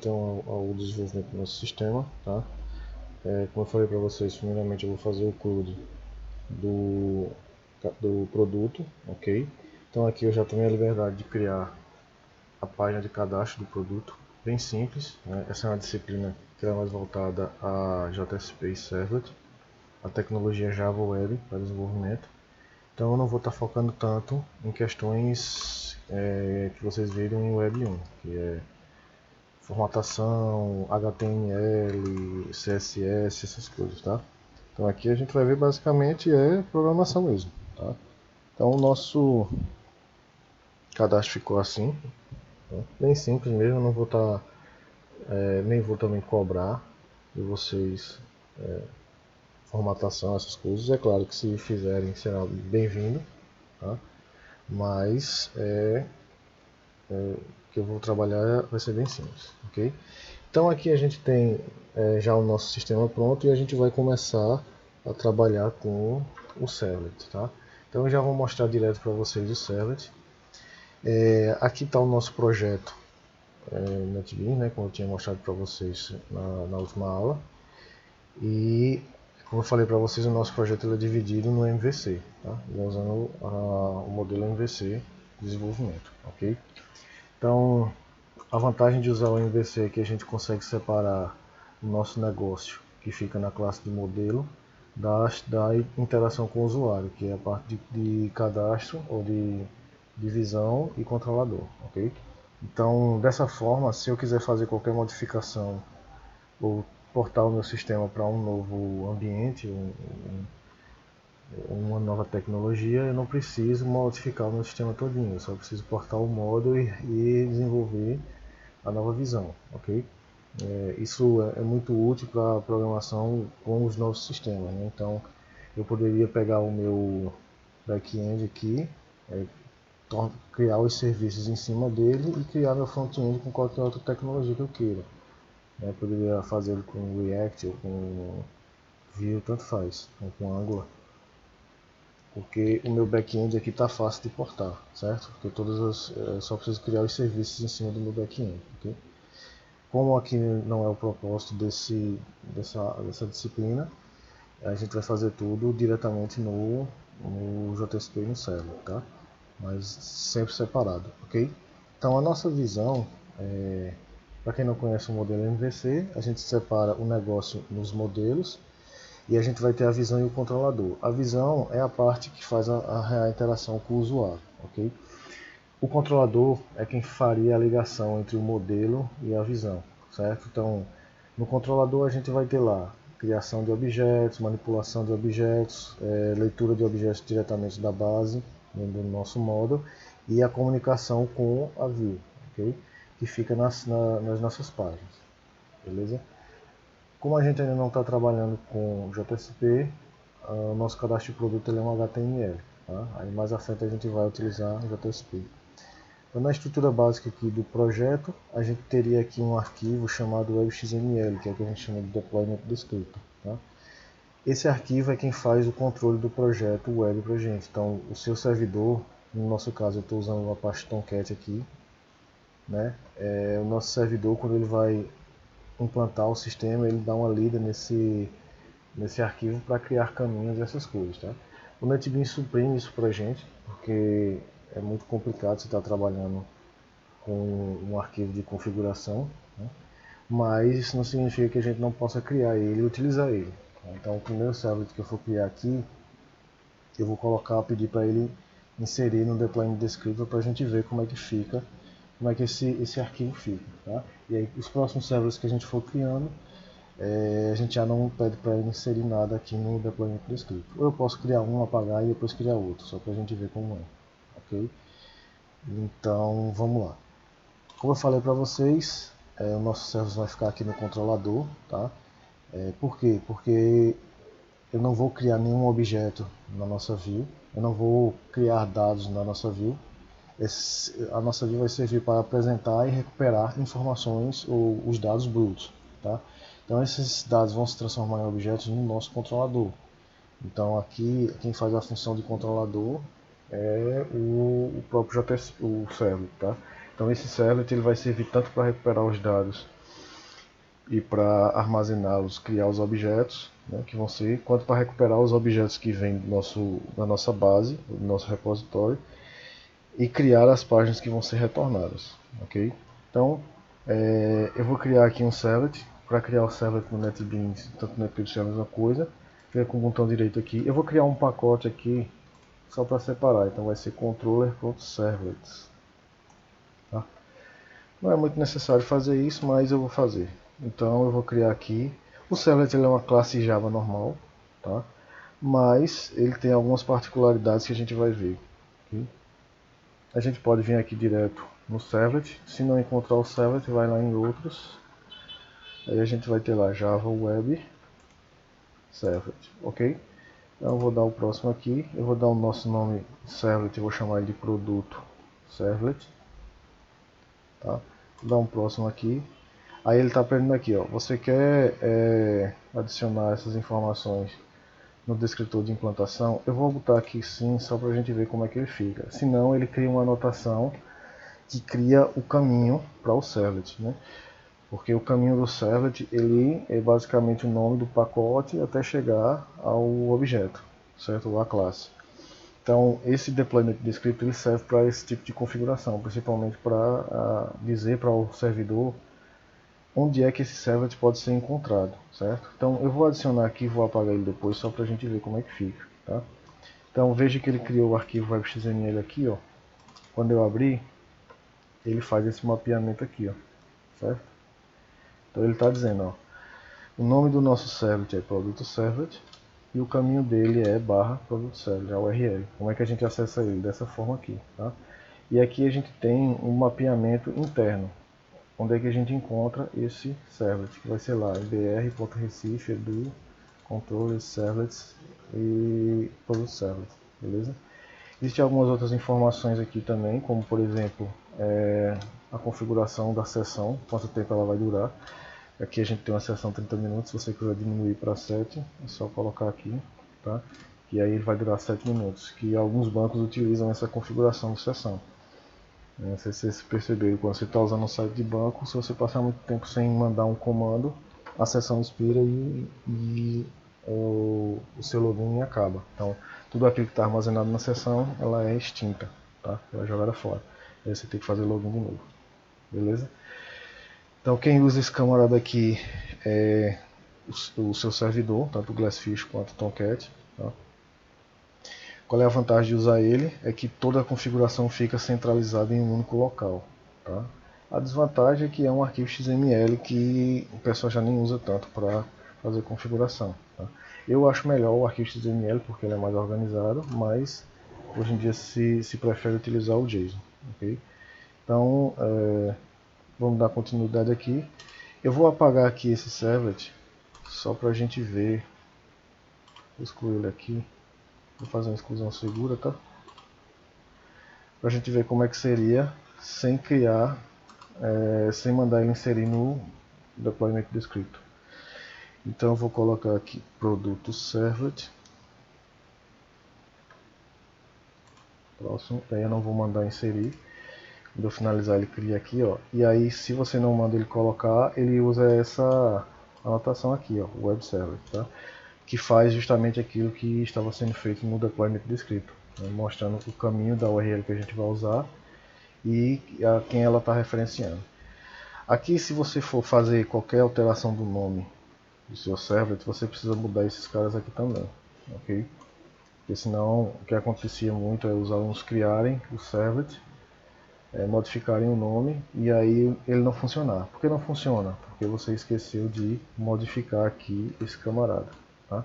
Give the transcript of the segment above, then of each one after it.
remetem ao desenvolvimento do nosso sistema, tá? Como eu falei para vocês, primeiramente eu vou fazer o CRUD do produto, ok? Então aqui eu já tenho a liberdade de criar a página de cadastro do produto, bem simples, né? Essa é uma disciplina que é mais voltada a JSP e Servlet, a tecnologia Java Web para desenvolvimento. Então eu não vou estar focando tanto em questões que vocês viram em Web 1, que é formatação, HTML, CSS, essas coisas, tá? Então aqui a gente vai ver basicamente programação mesmo, tá? Então o nosso cadastro ficou assim, tá? Bem simples mesmo, eu não vou estar, nem vou também cobrar de vocês formatação, essas coisas. É claro que se fizerem será bem-vindo, tá? Mas que eu vou trabalhar vai ser bem simples, ok? Então aqui a gente tem já o nosso sistema pronto e a gente vai começar a trabalhar com o Servlet, tá? Então eu já vou mostrar direto para vocês o Servlet. Aqui está o nosso projeto NetBeans, né, como eu tinha mostrado para vocês na última aula. E como eu falei para vocês, o nosso projeto é dividido no MVC, tá? Usando o modelo MVC de desenvolvimento, ok? Então a vantagem de usar o MVC é que a gente consegue separar o nosso negócio, que fica na classe de modelo, da interação com o usuário, que é a parte de cadastro ou de divisão e controlador, ok? Então, dessa forma, se eu quiser fazer qualquer modificação ou portar o meu sistema para um novo ambiente, uma nova tecnologia, eu não preciso modificar o meu sistema todinho, eu só preciso portar o módulo e desenvolver a nova visão, ok? Isso é muito útil para a programação com os novos sistemas, né? Então eu poderia pegar o meu back-end aqui, criar os serviços em cima dele e criar meu front-end com qualquer outra tecnologia que eu queira. Eu poderia fazer ele com React ou com Vue, tanto faz, ou com Angular, porque o meu back-end aqui está fácil de portar, certo? Porque só preciso criar os serviços em cima do meu back-end, ok? Como aqui não é o propósito dessa disciplina, a gente vai fazer tudo diretamente no JSP e no Servlet, tá? Mas sempre separado, ok? Então a nossa visão, para quem não conhece o modelo MVC, a gente separa o negócio nos modelos e a gente vai ter a visão e o controlador. A visão é a parte que faz a real interação com o usuário, ok? O controlador é quem faria a ligação entre o modelo e a visão, certo? Então, no controlador a gente vai ter lá criação de objetos, manipulação de objetos, leitura de objetos diretamente da base, do nosso módulo, e a comunicação com a view, ok? Que fica nas nossas páginas, beleza? Como a gente ainda não está trabalhando com JSP, o nosso cadastro de produto é um HTML, tá? Aí mais à frente a gente vai utilizar o JSP. Então, na estrutura básica aqui do projeto, a gente teria aqui um arquivo chamado WebXML, que é o que a gente chama de Deployment Descriptor, tá? Esse arquivo é quem faz o controle do projeto web para a gente. Então, o seu servidor, no nosso caso eu estou usando o Apache Tomcat aqui, né? O nosso servidor, quando ele vai implantar o sistema, ele dá uma lida nesse arquivo para criar caminhos e essas coisas, tá? O NetBeans suprime isso para a gente, porque é muito complicado você estar trabalhando com um arquivo de configuração, né? Mas isso não significa que a gente não possa criar ele e utilizar ele. Então o primeiro servlet que eu for criar aqui, eu vou pedir para ele inserir no Deployment Descriptor para a gente ver como é que fica, como é que esse arquivo fica, tá? E aí os próximos servlets que a gente for criando, a gente já não pede para ele inserir nada aqui no Deployment Descriptor. Ou eu posso criar um, apagar e depois criar outro, só para a gente ver como é, ok? Então vamos lá. Como eu falei para vocês, o nosso server vai ficar aqui no controlador, tá? Por quê? Porque eu não vou criar nenhum objeto na nossa view, eu não vou criar dados na nossa view. A nossa view vai servir para apresentar e recuperar informações ou os dados brutos, tá? Então esses dados vão se transformar em objetos no nosso controlador. Então aqui quem faz a função de controlador é o próprio JS, o servlet, tá? Então esse servlet ele vai servir tanto para recuperar os dados e para armazená-los, criar os objetos, né, que vão ser, quanto para recuperar os objetos que vêm da nossa base, do nosso repositório, e criar as páginas que vão ser retornadas. Ok? Então, eu vou criar aqui um servlet. Para criar o servlet no NetBeans, tanto no NetBeans é a mesma coisa. Clica com o botão direito aqui. Eu vou criar um pacote aqui só para separar. Então vai ser controller.servlets. Tá? Não é muito necessário fazer isso, mas eu vou fazer. Então eu vou criar aqui. O servlet ele é uma classe Java normal, tá? Mas ele tem algumas particularidades que a gente vai ver. Okay? A gente pode vir aqui direto no servlet. Se não encontrar o servlet, vai lá em outros. Aí a gente vai ter lá Java Web Servlet, ok? Então eu vou dar o próximo aqui. Eu vou dar o nosso nome servlet, eu vou chamar ele de produto servlet. Tá? Vou dar um próximo aqui. Aí ele está aprendendo aqui, ó. Você quer adicionar essas informações no descritor de implantação? Eu vou botar aqui sim, só para a gente ver como é que ele fica. Senão ele cria uma anotação que cria o caminho para o servlet, né? Porque o caminho do servlet ele é basicamente o nome do pacote até chegar ao objeto, certo? Ou à classe. Então esse deployment descript ele serve para esse tipo de configuração, principalmente para dizer para o servidor onde é que esse servlet pode ser encontrado, certo? Então eu vou adicionar aqui, vou apagar ele depois só para a gente ver como é que fica, tá? Então veja que ele criou o arquivo web.xml aqui, ó. Quando eu abrir, ele faz esse mapeamento aqui, ó, certo? Então ele está dizendo, ó, o nome do nosso servlet é produto servlet e o caminho dele é /produto servlet, a URL. Como é que a gente acessa ele? Dessa forma aqui, tá? E aqui a gente tem um mapeamento interno. Onde é que a gente encontra esse servlet? Que vai ser lá, br.recife, edu, controller, servlets e produto servlet, beleza? Existem algumas outras informações aqui também, como por exemplo, a configuração da sessão, quanto tempo ela vai durar. Aqui a gente tem uma sessão 30 minutos, se você quiser diminuir para 7, é só colocar aqui, tá? E aí ele vai durar 7 minutos, que alguns bancos utilizam essa configuração de sessão. Não sei se vocês perceberam, quando você está usando um site de banco, se você passar muito tempo sem mandar um comando, a sessão expira e o seu login acaba. Então, tudo aquilo que está armazenado na sessão, ela é extinta, tá? Ela é jogada fora. Aí você tem que fazer login de novo, beleza? Então quem usa esse camarada aqui é o seu servidor, tanto o Glassfish quanto o Tomcat. Tá? Qual é a vantagem de usar ele? É que toda a configuração fica centralizada em um único local. Tá? A desvantagem é que é um arquivo XML que o pessoal já nem usa tanto para fazer configuração. Tá? Eu acho melhor o arquivo XML porque ele é mais organizado, mas hoje em dia se prefere utilizar o JSON. Okay? Então, vamos dar continuidade aqui. Eu vou apagar aqui esse servlet só para a gente ver. Vou excluir ele aqui. Vou fazer uma exclusão segura, tá? Para a gente ver como é que seria sem criar, sem mandar ele inserir no deployment descriptor. Então eu vou colocar aqui produto servlet. Próximo. Aí eu não vou mandar inserir. Quando eu finalizar ele cria aqui, ó. E aí se você não manda ele colocar, ele usa essa anotação aqui, ó, web servlet, tá? Que faz justamente aquilo que estava sendo feito no deployment descriptor, né? Mostrando o caminho da URL que a gente vai usar e a quem ela está referenciando. Aqui, se você for fazer qualquer alteração do nome do seu servlet, você precisa mudar esses caras aqui também, ok? Porque senão o que acontecia muito é os alunos criarem o servlet, modificarem o nome e aí ele não funcionar. Por que não funciona? Porque você esqueceu de modificar aqui esse camarada. Tá?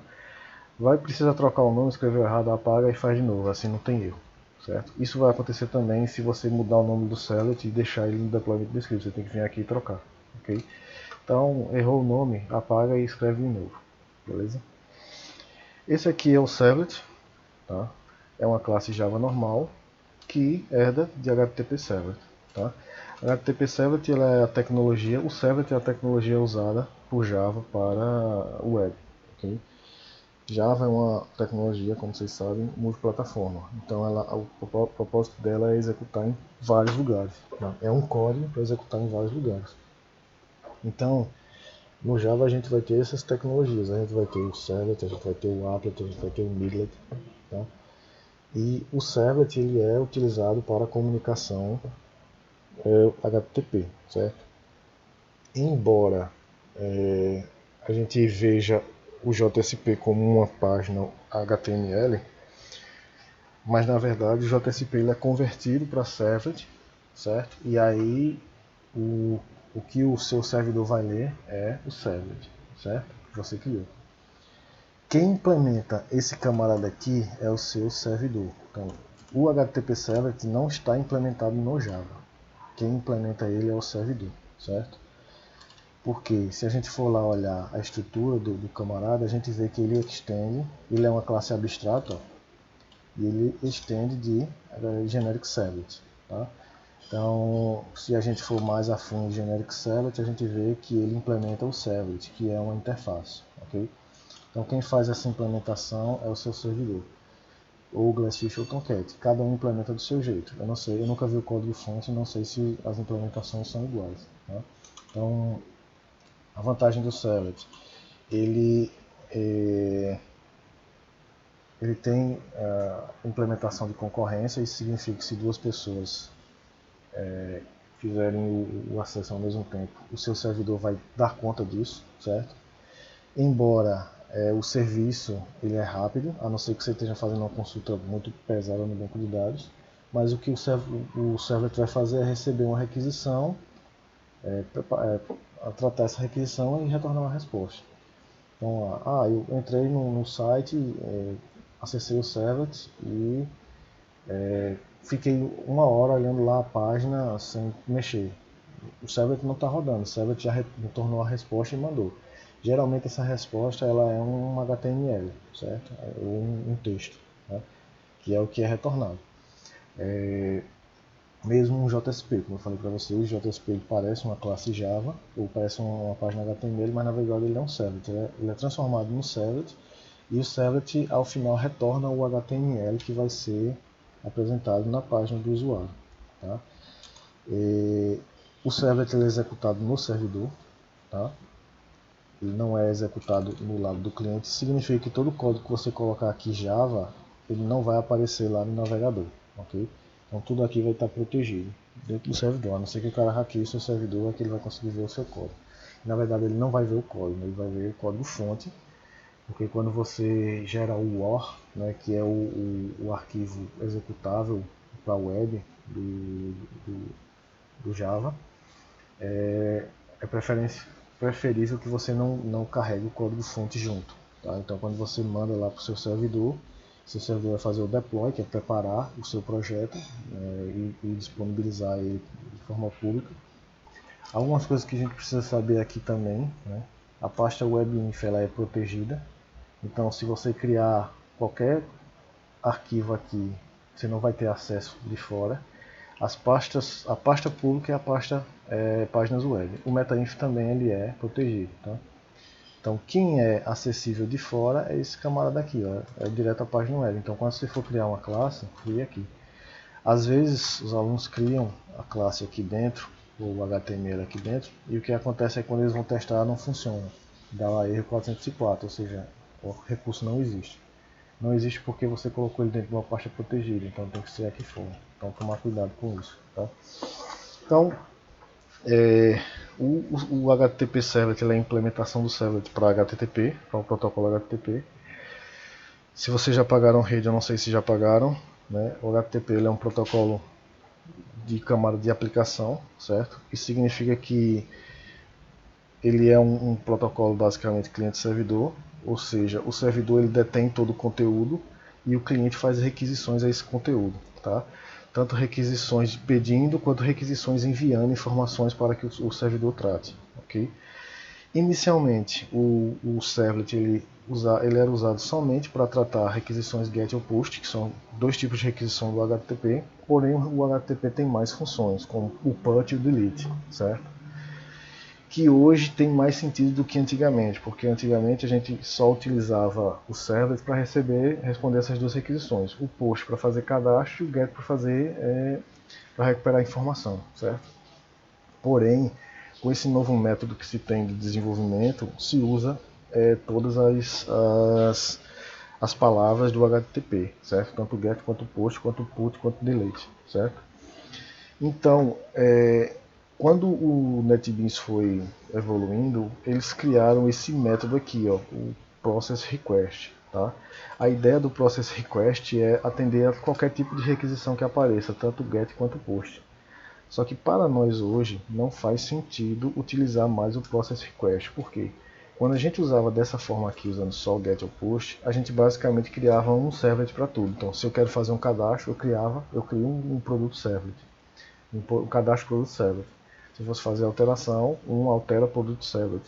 Vai precisar trocar o nome, escreveu errado, apaga e faz de novo, assim não tem erro. Certo? Isso vai acontecer também se você mudar o nome do servlet e deixar ele no deployment descriptor. Você tem que vir aqui e trocar. Okay? Então, errou o nome, apaga e escreve de novo. Beleza? Esse aqui é o servlet. Tá? É uma classe Java normal que herda de HTTP Servlet. Tá? HTTP Servlet ela é a tecnologia, o Servlet é a tecnologia usada por Java para o web. Okay? Java é uma tecnologia, como vocês sabem, multiplataforma. Então o propósito dela é executar em vários lugares. Tá? É um código para executar em vários lugares. Então, No Java a gente vai ter essas tecnologias, a gente vai ter o Servlet, a gente vai ter o Applet, a gente vai ter o Midlet, tá? E o Servlet ele é utilizado para comunicação HTTP, certo? Embora a gente veja o JSP como uma página HTML, mas na verdade o JSP ele é convertido para Servlet, certo? E aí o que o seu servidor vai ler é o Servlet, certo? Que você criou. Quem implementa esse camarada aqui é o seu servidor. Então, o HTTP Servlet não está implementado no Java. Quem implementa ele é o servidor, certo? Porque se a gente for lá olhar a estrutura do camarada, a gente vê que ele extende, ele é uma classe abstrata, e ele extende de generic servlet, tá? Então, se a gente for mais a fundo em generic servlet, a gente vê que ele implementa o servlet, que é uma interface, ok? Então, quem faz essa implementação é o seu servidor, ou Glassfish ou Tomcat. Cada um implementa do seu jeito. Eu não sei, eu nunca vi o código fonte, não sei se as implementações são iguais, tá? Então, a vantagem do servlet, ele ele tem implementação de concorrência. Isso significa que se duas pessoas fizerem o acesso ao mesmo tempo, o seu servidor vai dar conta disso, certo? Embora o serviço ele é rápido, a não ser que você esteja fazendo uma consulta muito pesada no banco de dados, mas o que o servlet vai fazer é receber uma requisição, tratar essa requisição e retornar uma resposta. Então, eu entrei no site, acessei o servlet e fiquei uma hora olhando lá a página sem mexer. O servlet não está rodando, o servlet já retornou a resposta e mandou. Geralmente essa resposta ela é um HTML, certo? Ou um texto, né? Que é o que é retornado. Mesmo um JSP, como eu falei para vocês, o JSP parece uma classe Java, ou parece uma página HTML, mas na verdade ele é um servlet. Ele é transformado no servlet, e o servlet ao final retorna o HTML que vai ser apresentado na página do usuário, tá? O servlet ele é executado no servidor, tá? Ele não é executado no lado do cliente. Significa que todo o código que você colocar aqui Java, ele não vai aparecer lá no navegador, ok? Então tudo aqui vai estar protegido dentro do servidor, a não ser que o cara hackeie o seu servidor, é que ele vai conseguir ver o seu código. Na verdade ele não vai ver o código, ele vai ver o código fonte, porque quando você gera o OR, né, que é o arquivo executável para a web do Java, é preferível que você não carregue o código fonte junto, tá? Então quando você manda lá para o seu servidor vai fazer o deploy, que é preparar o seu projeto e disponibilizar ele de forma pública. Algumas coisas que a gente precisa saber aqui também, né? A pasta webinf ela é protegida, então se você criar qualquer arquivo aqui, você não vai ter acesso de fora. A pasta pública é a pasta páginas web. O metainf também ele é protegido, tá? Então quem é acessível de fora é esse camarada aqui, ó, é direto à página web. Então quando você for criar uma classe, crie aqui. Às vezes os alunos criam a classe aqui dentro, ou o HTML aqui dentro, e o que acontece é que quando eles vão testar não funciona. Dá lá erro 404, ou seja, o recurso não existe. Não existe porque você colocou ele dentro de uma pasta protegida, então tem que ser aqui fora. Então tomar cuidado com isso, tá? Então, o HTTP Servlet é a implementação do Servlet para HTTP, para o protocolo HTTP. Se vocês já pagaram rede, eu não sei se já pagaram, né? O HTTP ele é um protocolo de camada de aplicação, certo? Isso significa que ele é um protocolo basicamente cliente-servidor, ou seja, o servidor ele detém todo o conteúdo e o cliente faz requisições a esse conteúdo, tá? Tanto requisições pedindo quanto requisições enviando informações para que o servidor trate, ok? Inicialmente o servlet ele era usado somente para tratar requisições GET ou POST, que são dois tipos de requisição do HTTP, porém o HTTP tem mais funções, como o PUT e o DELETE, certo? Que hoje tem mais sentido do que antigamente, porque antigamente a gente só utilizava o servlet para responder essas duas requisições, o POST para fazer cadastro e o GET para recuperar informação, certo? Porém, com esse novo método que se tem de desenvolvimento, se usa todas as palavras do HTTP, certo? Tanto get, quanto post, quanto put, quanto delete, certo? Então, quando o NetBeans foi evoluindo, eles criaram esse método aqui, ó, o Process Request. Tá? A ideia do Process Request é atender a qualquer tipo de requisição que apareça, tanto get quanto post. Só que para nós hoje não faz sentido utilizar mais o Process Request. Por quê? Quando a gente usava dessa forma aqui, usando só o get ou post, a gente basicamente criava um servlet para tudo. Então, se eu quero fazer um cadastro, eu crio um produto servlet. Um cadastro produto servlet. Se eu fosse fazer alteração, altera produto servlet.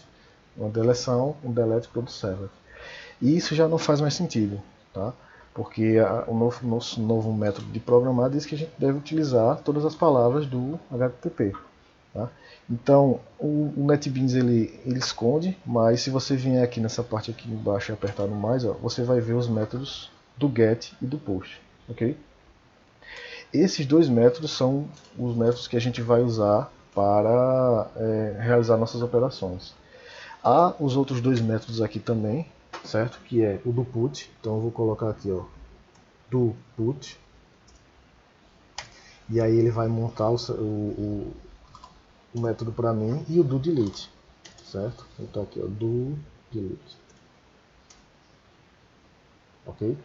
Uma deleção, delete produto servlet. E isso já não faz mais sentido, tá? Porque o nosso novo método de programar diz que a gente deve utilizar todas as palavras do HTTP. Tá? Então, o NetBeans ele esconde, mas se você vier aqui nessa parte aqui embaixo e apertar no mais, ó, você vai ver os métodos do get e do post. Okay? Esses dois métodos são os métodos que a gente vai usar para realizar nossas operações. Há os outros dois métodos aqui também, certo? Que é o do put. Então eu vou colocar aqui, ó, do put. E aí ele vai montar o método para mim, e o do delete, certo? Então aqui, ó, do delete. Ok?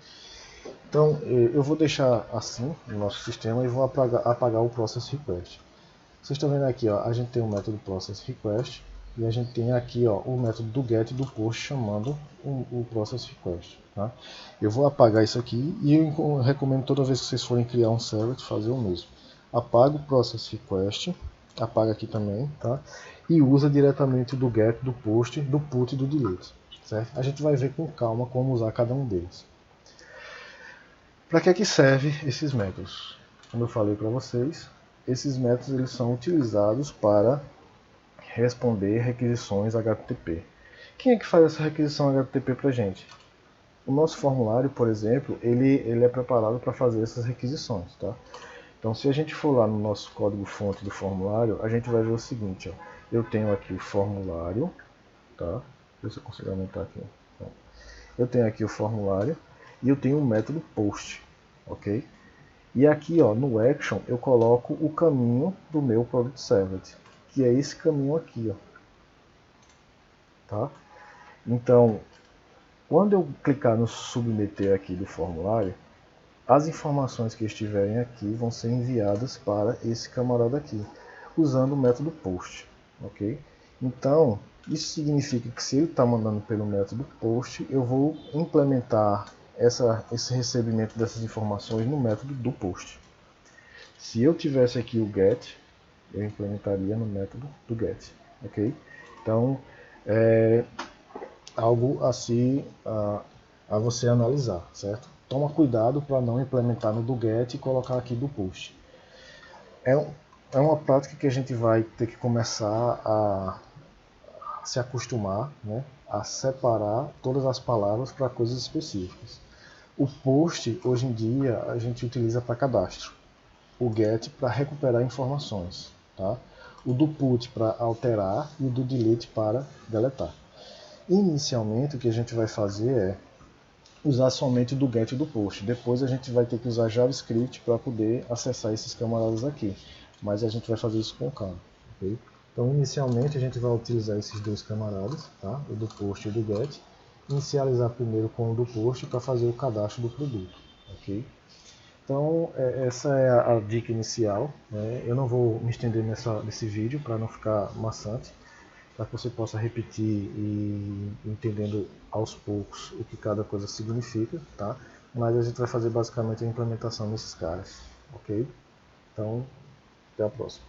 Então eu vou deixar assim no nosso sistema e vou apagar o process request. Vocês estão vendo aqui, ó, a gente tem o método process request. E a gente tem aqui, ó, o método do get e do post chamando o process request. Tá? Eu vou apagar isso aqui e eu recomendo toda vez que vocês forem criar um servlet fazer o mesmo. Apaga o process request, apaga aqui também, tá? E usa diretamente do get, do post, do put e do delete. Certo? A gente vai ver com calma como usar cada um deles. Para que serve esses métodos? Como eu falei para vocês, esses métodos eles são utilizados para responder requisições HTTP. Quem é que faz essa requisição HTTP para a gente? O nosso formulário, por exemplo, ele é preparado para fazer essas requisições. Tá? Então, se a gente for lá no nosso código-fonte do formulário, a gente vai ver o seguinte. Ó, eu tenho aqui o formulário. Tá? Deixa eu ver se eu consigo aumentar aqui. Eu tenho aqui o formulário e eu tenho o método post. Ok? E aqui, ó, no action eu coloco o caminho do meu product servlet, que é esse caminho aqui, ó. Tá? Então, quando eu clicar no submeter aqui do formulário, as informações que estiverem aqui vão ser enviadas para esse camarada aqui, usando o método post, ok? Então, isso significa que se ele está mandando pelo método post, eu vou implementar esse recebimento dessas informações no método do post. Se eu tivesse aqui o get, eu implementaria no método do get, ok? Então, é algo assim a você analisar, certo? Toma cuidado para não implementar no do get e colocar aqui do post. É uma prática que a gente vai ter que começar a se acostumar, né, a separar todas as palavras para coisas específicas. O post, hoje em dia, a gente utiliza para cadastro. O get para recuperar informações. Tá? O do put para alterar e o do delete para deletar. Inicialmente, o que a gente vai fazer é usar somente o do get e do post. Depois a gente vai ter que usar JavaScript para poder acessar esses camaradas aqui. Mas a gente vai fazer isso com calma. Okay? Então, inicialmente, a gente vai utilizar esses dois camaradas, tá? O do post e o do get. Inicializar primeiro com o do post para fazer o cadastro do produto. Okay? Então, essa é a dica inicial. Né? Eu não vou me estender nesse vídeo para não ficar maçante, para que você possa repetir e entendendo aos poucos o que cada coisa significa, tá? Mas a gente vai fazer basicamente a implementação nesses caras, ok? Então, até a próxima.